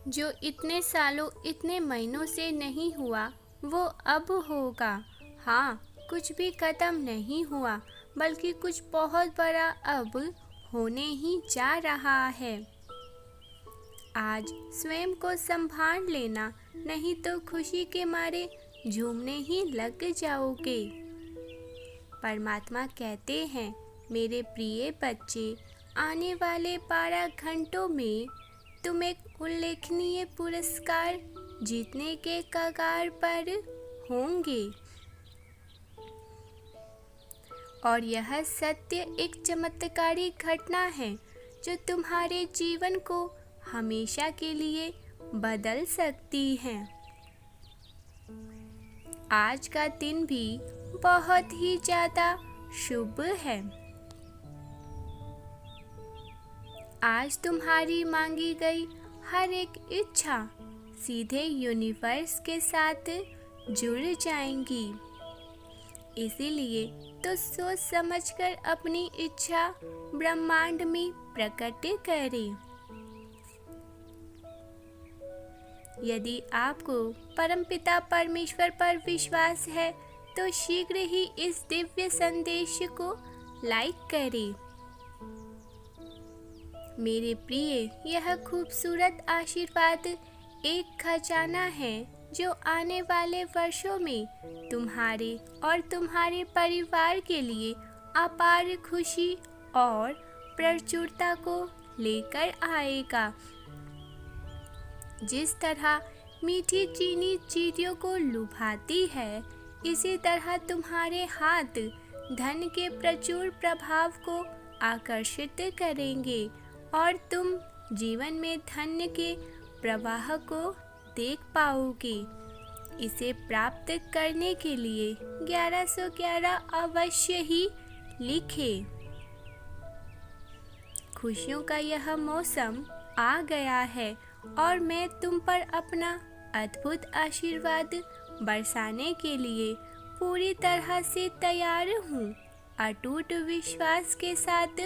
जो इतने सालों इतने महीनों से नहीं हुआ वो अब होगा। हाँ, कुछ भी खत्म नहीं हुआ, बल्कि कुछ बहुत बड़ा अब होने ही जा रहा है। आज स्वयं को संभाल लेना, नहीं तो खुशी के मारे झूमने ही लग जाओगे। परमात्मा कहते हैं, मेरे प्रिय बच्चे, आने वाले 12 घंटों में तुम एक उल्लेखनीय पुरस्कार जीतने के कगार पर होंगे। और यह सत्य एक चमत्कारी घटना है जो तुम्हारे जीवन को हमेशा के लिए बदल सकती है। आज का दिन भी बहुत ही ज़्यादा शुभ है। आज तुम्हारी मांगी गई हर एक इच्छा सीधे यूनिवर्स के साथ जुड़ जाएंगी। इसीलिए तो सोच समझकर अपनी इच्छा ब्रह्मांड में प्रकट करें। यदि आपको परमपिता परमेश्वर पर विश्वास है तो शीघ्र ही इस दिव्य संदेश को लाइक करें। मेरे प्रिय, यह खूबसूरत आशीर्वाद एक खजाना है जो आने वाले वर्षों में तुम्हारे और तुम्हारे परिवार के लिए अपार खुशी और प्रचुरता को लेकर आएगा। जिस तरह मीठी चीनी चींटियों को लुभाती है, इसी तरह तुम्हारे हाथ धन के प्रचुर प्रभाव को आकर्षित करेंगे और तुम जीवन में धन के प्रवाह को देख पाओगे। इसे प्राप्त करने के लिए 1111 अवश्य ही लिखें। खुशियों का यह मौसम आ गया है और मैं तुम पर अपना अद्भुत आशीर्वाद बरसाने के लिए पूरी तरह से तैयार हूँ। अटूट विश्वास के साथ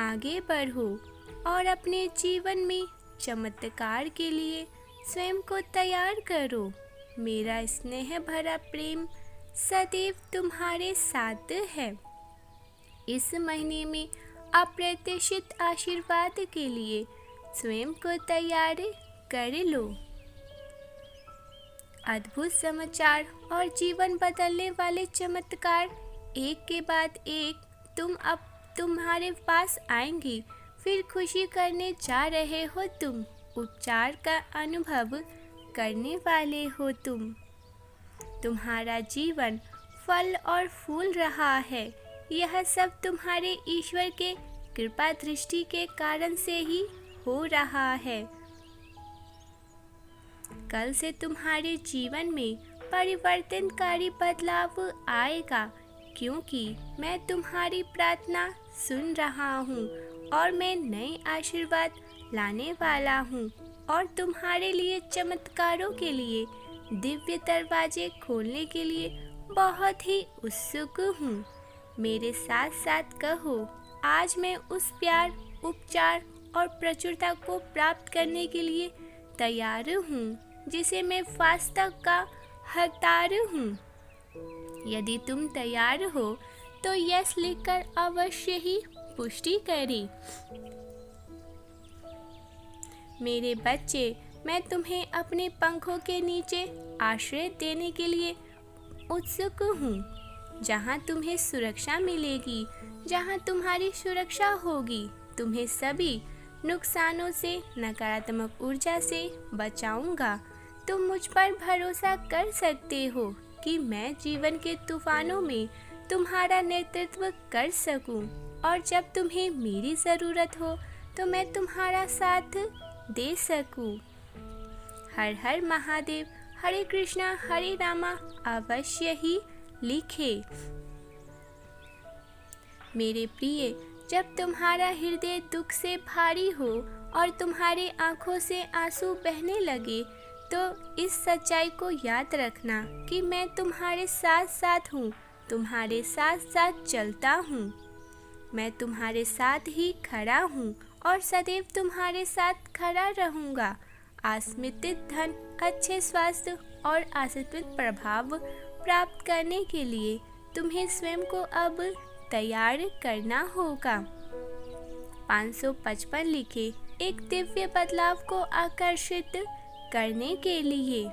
आगे बढ़ो और अपने जीवन में चमत्कार के लिए स्वयं को तैयार करो। मेरा स्नेह भरा प्रेम सदैव तुम्हारे साथ है। इस महीने में अप्रत्याशित आशीर्वाद के लिए स्वयं को तैयार कर लो। अद्भुत समाचार और जीवन बदलने वाले चमत्कार एक के बाद एक तुम्हारे पास आएंगी। फिर खुशी करने जा रहे हो तुम, उपचार का अनुभव करने वाले हो तुम। तुम्हारा जीवन फल और फूल रहा है। यह सब तुम्हारे ईश्वर के कृपा दृष्टि के कारण से ही हो रहा है। कल से तुम्हारे जीवन में परिवर्तनकारी बदलाव आएगा, क्योंकि मैं तुम्हारी प्रार्थना सुन रहा हूँ और मैं नए आशीर्वाद लाने वाला हूँ और तुम्हारे लिए चमत्कारों के लिए दिव्य दरवाजे खोलने के लिए बहुत ही उत्सुक हूँ। मेरे साथ साथ कहो, आज मैं उस प्यार, उपचार और प्रचुरता को प्राप्त करने के लिए तैयार हूँ जिसे मैं वास्तव का हकदार हूँ। यदि तुम तैयार हो तो यस लिखकर अवश्य ही पुष्टि करें। मेरे बच्चे, मैं तुम्हें अपने पंखों के नीचे आश्रय देने के लिए उत्सुक हूँ, जहाँ तुम्हें सुरक्षा मिलेगी, जहाँ तुम्हारी सुरक्षा होगी। तुम्हें सभी नुकसानों से, नकारात्मक ऊर्जा से बचाऊंगा। तुम मुझ पर भरोसा कर सकते हो कि मैं जीवन के तूफानों में तुम्हारा नेतृत्व कर सकूं और जब तुम्हें मेरी ज़रूरत हो तो मैं तुम्हारा साथ दे सकूं। हर हर महादेव, हरे कृष्णा हरे रामा अवश्य ही लिखे। मेरे प्रिय, जब तुम्हारा हृदय दुख से भारी हो और तुम्हारी आंखों से आंसू बहने लगे तो इस सच्चाई को याद रखना कि मैं तुम्हारे साथ साथ हूँ, तुम्हारे साथ साथ चलता हूँ। मैं तुम्हारे साथ ही खड़ा हूँ और सदैव तुम्हारे साथ खड़ा रहूँगा। आस्मितित धन, अच्छे स्वास्थ्य और आशीर्वाद प्रभाव प्राप्त करने के लिए तुम्हें स्वयं को अब तैयार करना होगा। 555 लिखे एक दिव्य बदलाव को आकर्षित करने के लिए।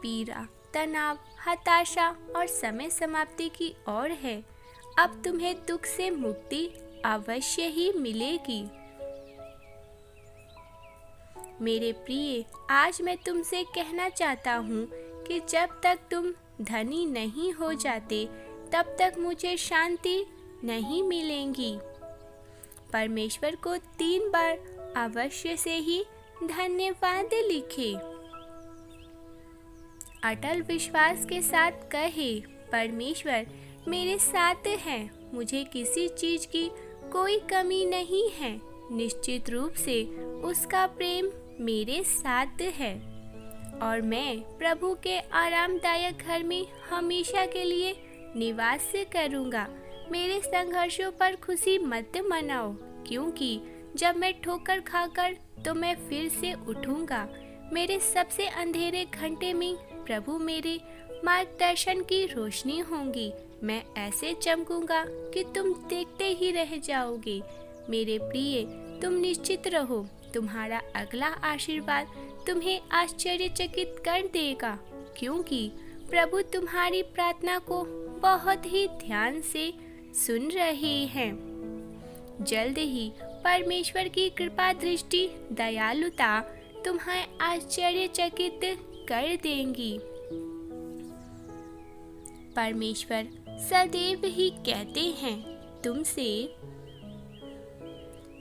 पीड़ा, तनाव, हताशा और समय समाप्ति की ओर है। अब तुम्हें दुख से मुक्ति अवश्य ही मिलेगी। मेरे प्रिय, आज मैं तुमसे कहना चाहता हूँ कि जब तक तुम धनी नहीं हो जाते तब तक मुझे शांति नहीं मिलेगी। परमेश्वर को 3 बार अवश्य से ही धन्यवाद लिखे। अटल विश्वास के साथ कहे, परमेश्वर मेरे साथ है, मुझे किसी चीज की कोई कमी नहीं है। निश्चित रूप से उसका प्रेम मेरे साथ है और मैं प्रभु के आरामदायक घर में हमेशा के लिए निवास करूंगा। मेरे संघर्षों पर खुशी मत मनाओ, क्योंकि जब मैं ठोकर खाकर तो मैं फिर से उठूंगा। मेरे सबसे अंधेरे घंटे में प्रभु मेरे मार्गदर्शन की रोशनी होंगी। मैं ऐसे चमकूंगा कि तुम देखते ही रह जाओगे। मेरे प्रिय, तुम निश्चित रहो, तुम्हारा अगला आशीर्वाद तुम्हें आश्चर्यचकित कर देगा, क्योंकि प्रभु तुम्हारी प्रार्थना को बहुत ही ध्यान से सुन रहे हैं। जल्द ही परमेश्वर की कृपा दृष्टि, दयालुता तुम्हें आश्चर्यचकित कर देंगी। परमेश्वर सदैव ही कहते हैं तुमसे,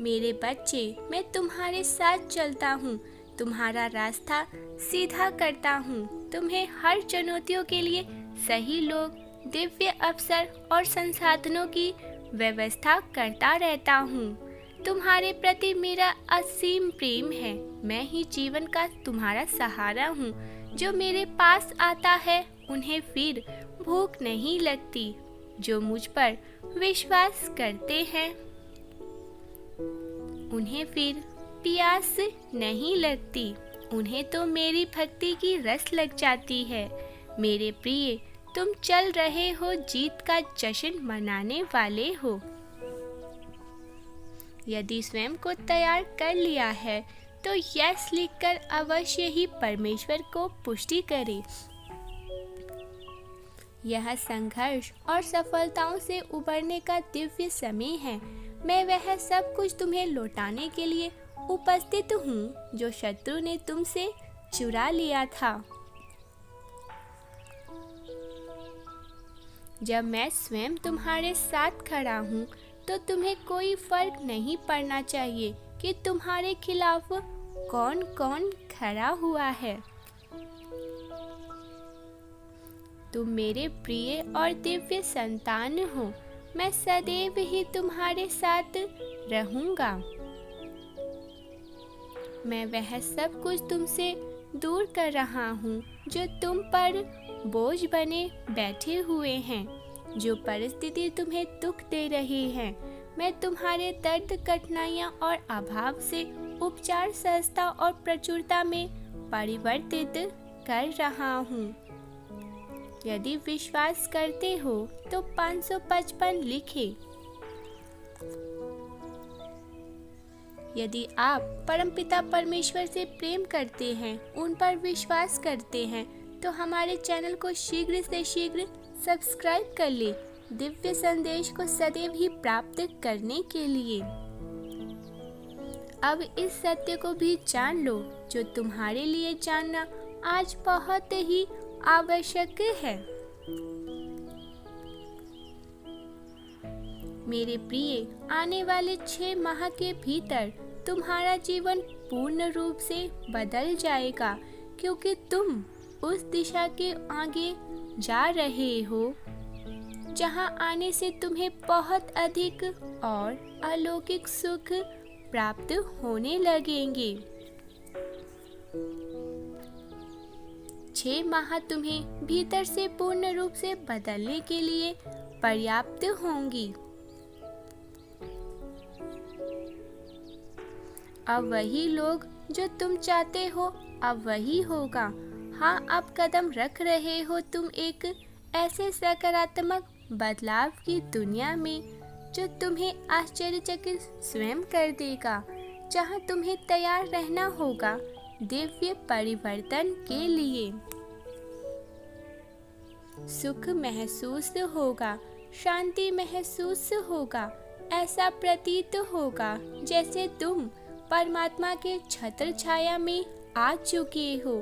मेरे बच्चे, मैं तुम्हारे साथ चलता हूँ, तुम्हारा रास्ता सीधा करता हूँ। तुम्हें हर चुनौतियों के लिए सही लोग, दिव्य अवसर और संसाधनों की व्यवस्था करता रहता हूँ। तुम्हारे प्रति मेरा असीम प्रेम है। मैं ही जीवन का तुम्हारा सहारा हूँ। जो मेरे पास आता है उन्हें फिर भूख नहीं लगती। जो मुझ पर विश्वास करते हैं उन्हें फिर प्यास नहीं लगती। उन्हें तो मेरी भक्ति की रस लग जाती है। मेरे प्रिय, तुम चल रहे हो, जीत का जश्न मनाने वाले हो। यदि स्वयं को तैयार कर लिया है तो यस लिखकर अवश्य ही परमेश्वर को पुष्टि करें। यह संघर्ष और सफलताओं से उबरने का दिव्य समय है। मैं वह सब कुछ तुम्हें लौटाने के लिए उपस्थित हूँ जो शत्रु ने तुमसे चुरा लिया था। जब मैं स्वयं तुम्हारे साथ खड़ा हूँ तो तुम्हें कोई फर्क नहीं पड़ना चाहिए कि तुम्हारे खिलाफ कौन कौन खड़ा हुआ है। तुम मेरे प्रिय और दिव्य संतान हो। मैं सदैव ही तुम्हारे साथ रहूंगा। मैं वह सब कुछ तुमसे दूर कर रहा हूँ जो तुम पर बोझ बने बैठे हुए हैं। जो परिस्थिति तुम्हें दुख दे रही है, मैं तुम्हारे दर्द, कठिनाइयाँ और अभाव से उपचार, सहजता और प्रचुरता में परिवर्तित कर रहा हूँ। यदि विश्वास करते हो तो 555 लिखे। यदि आप परमपिता परमेश्वर से प्रेम करते हैं, उन पर विश्वास करते हैं, तो हमारे चैनल को शीघ्र से शीघ्र सब्सक्राइब कर ले, दिव्य संदेश को सदैव ही प्राप्त करने के लिए। अब इस सत्य को भी जान लो जो तुम्हारे लिए जानना आज बहुत ही आवश्यक है। मेरे प्रिय, आने वाले 6 माह के भीतर तुम्हारा जीवन पूर्ण रूप से बदल जाएगा, क्योंकि तुम उस दिशा के आगे जा रहे हो जहां आने से तुम्हें बहुत अधिक और अलौकिक सुख प्राप्त होने लगेंगे। 6 माह तुम्हें भीतर से पूर्ण रूप से बदलने के लिए पर्याप्त होंगी। अब वही लोग जो तुम चाहते हो अब वही होगा। हाँ, अब कदम रख रहे हो तुम एक ऐसे सकारात्मक बदलाव की दुनिया में जो तुम्हें आश्चर्यचकित स्वयं कर देगा, जहाँ तुम्हें तैयार रहना होगा दिव्य परिवर्तन के लिए। सुख महसूस होगा, शांति महसूस होगा, ऐसा प्रतीत होगा जैसे तुम परमात्मा के छत्र छाया में आ चुके हो।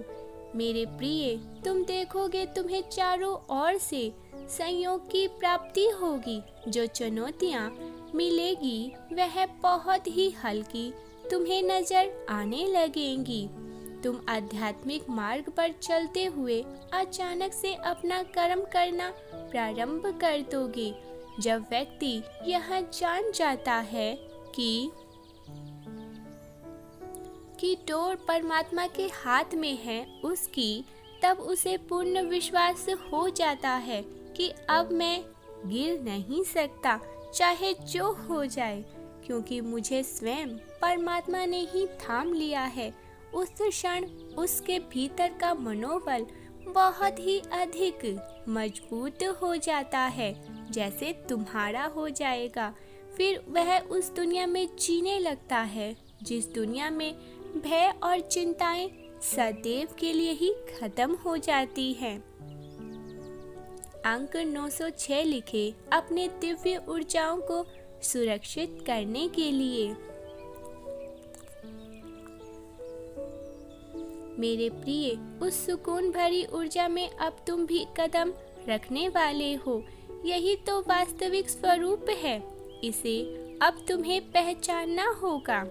मेरे प्रिय, तुम देखोगे तुम्हें चारों ओर से संयोग की प्राप्ति होगी। जो चुनौतियाँ मिलेगी वह बहुत ही हल्की तुम्हें नजर आने लगेंगी। तुम आध्यात्मिक मार्ग पर चलते हुए अचानक से अपना कर्म करना प्रारंभ कर दोगे। जब व्यक्ति यह जान जाता है कि डोर परमात्मा के हाथ में है उसकी, तब उसे पूर्ण विश्वास हो जाता है कि अब मैं गिर नहीं सकता, चाहे जो हो जाए, क्योंकि मुझे स्वयं परमात्मा ने ही थाम लिया है। उस क्षण उसके भीतर का मनोबल बहुत ही अधिक मजबूत हो जाता है, जैसे तुम्हारा हो जाएगा। फिर वह उस दुनिया में जीने लगता है जिस दुनिया में भय और चिंताएं सदैव के लिए ही खत्म हो जाती हैं। अंक 906 लिखे अपने दिव्य ऊर्जाओं को सुरक्षित करने के लिए। मेरे प्रिय, उस सुकून भरी ऊर्जा में अब तुम भी कदम रखने वाले हो। यही तो वास्तविक स्वरूप है, इसे अब तुम्हें पहचानना होगा।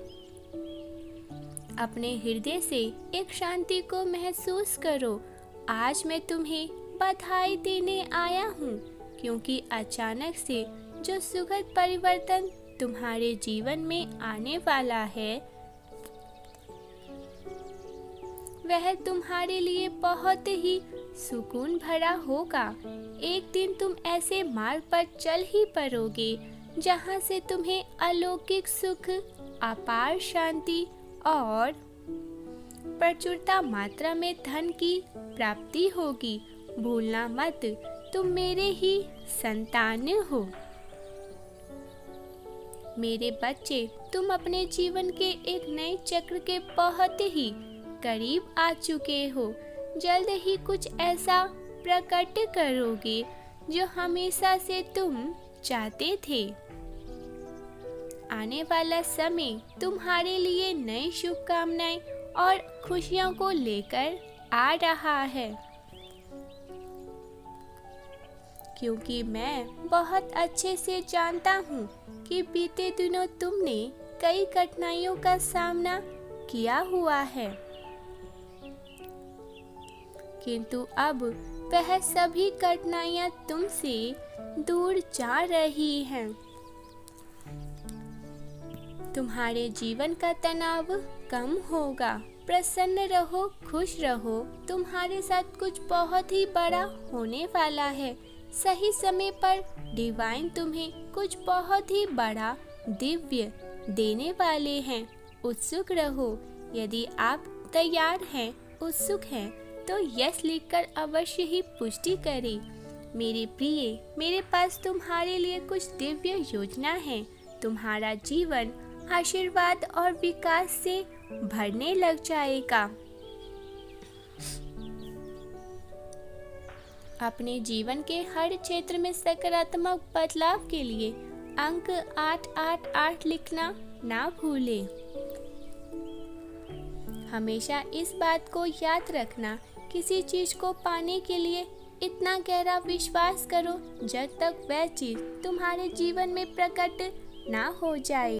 अपने हृदय से एक शांति को महसूस करो। आज मैं तुम्हें बधाई देने आया हूँ, क्योंकि अचानक से जो सुखद परिवर्तन तुम्हारे जीवन में आने वाला है वह तुम्हारे लिए बहुत ही सुकून भरा होगा। एक दिन तुम ऐसे मार्ग पर चल ही पड़ोगे जहाँ से तुम्हें अलौकिक सुख, अपार शांति और प्रचुरता मात्रा में धन की प्राप्ति होगी। भूलना मत, तुम मेरे ही संतान हो। मेरे बच्चे, तुम अपने जीवन के एक नए चक्र के बहुत ही करीब आ चुके हो। जल्द ही कुछ ऐसा प्रकट करोगे जो हमेशा से तुम चाहते थे। आने वाला समय तुम्हारे लिए नई शुभकामनाएं और खुशियों को लेकर आ रहा है, क्योंकि मैं बहुत अच्छे से जानता हूँ कि बीते दिनों तुमने कई कठिनाइयों का सामना किया हुआ है, किंतु अब वह सभी कठिनाइयाँ तुमसे दूर जा रही हैं। तुम्हारे जीवन का तनाव कम होगा। प्रसन्न रहो, खुश रहो। तुम्हारे साथ कुछ बहुत ही बड़ा होने वाला है। सही समय पर डिवाइन तुम्हें कुछ बहुत ही बड़ा दिव्य देने वाले हैं। उत्सुक रहो। यदि आप तैयार हैं, उत्सुक हैं, तो यस लिखकर अवश्य ही पुष्टि करें। मेरे प्रिय, मेरे पास तुम्हारे लिए कुछ दिव्य योजना है। तुम्हारा जीवन आशीर्वाद और विकास से भरने लग जाएगा। अपने जीवन के हर क्षेत्र में सकारात्मक बदलाव के लिए अंक 888 लिखना ना भूलें। हमेशा इस बात को याद रखना, किसी चीज को पाने के लिए इतना गहरा विश्वास करो जब तक वह चीज तुम्हारे जीवन में प्रकट ना हो जाए।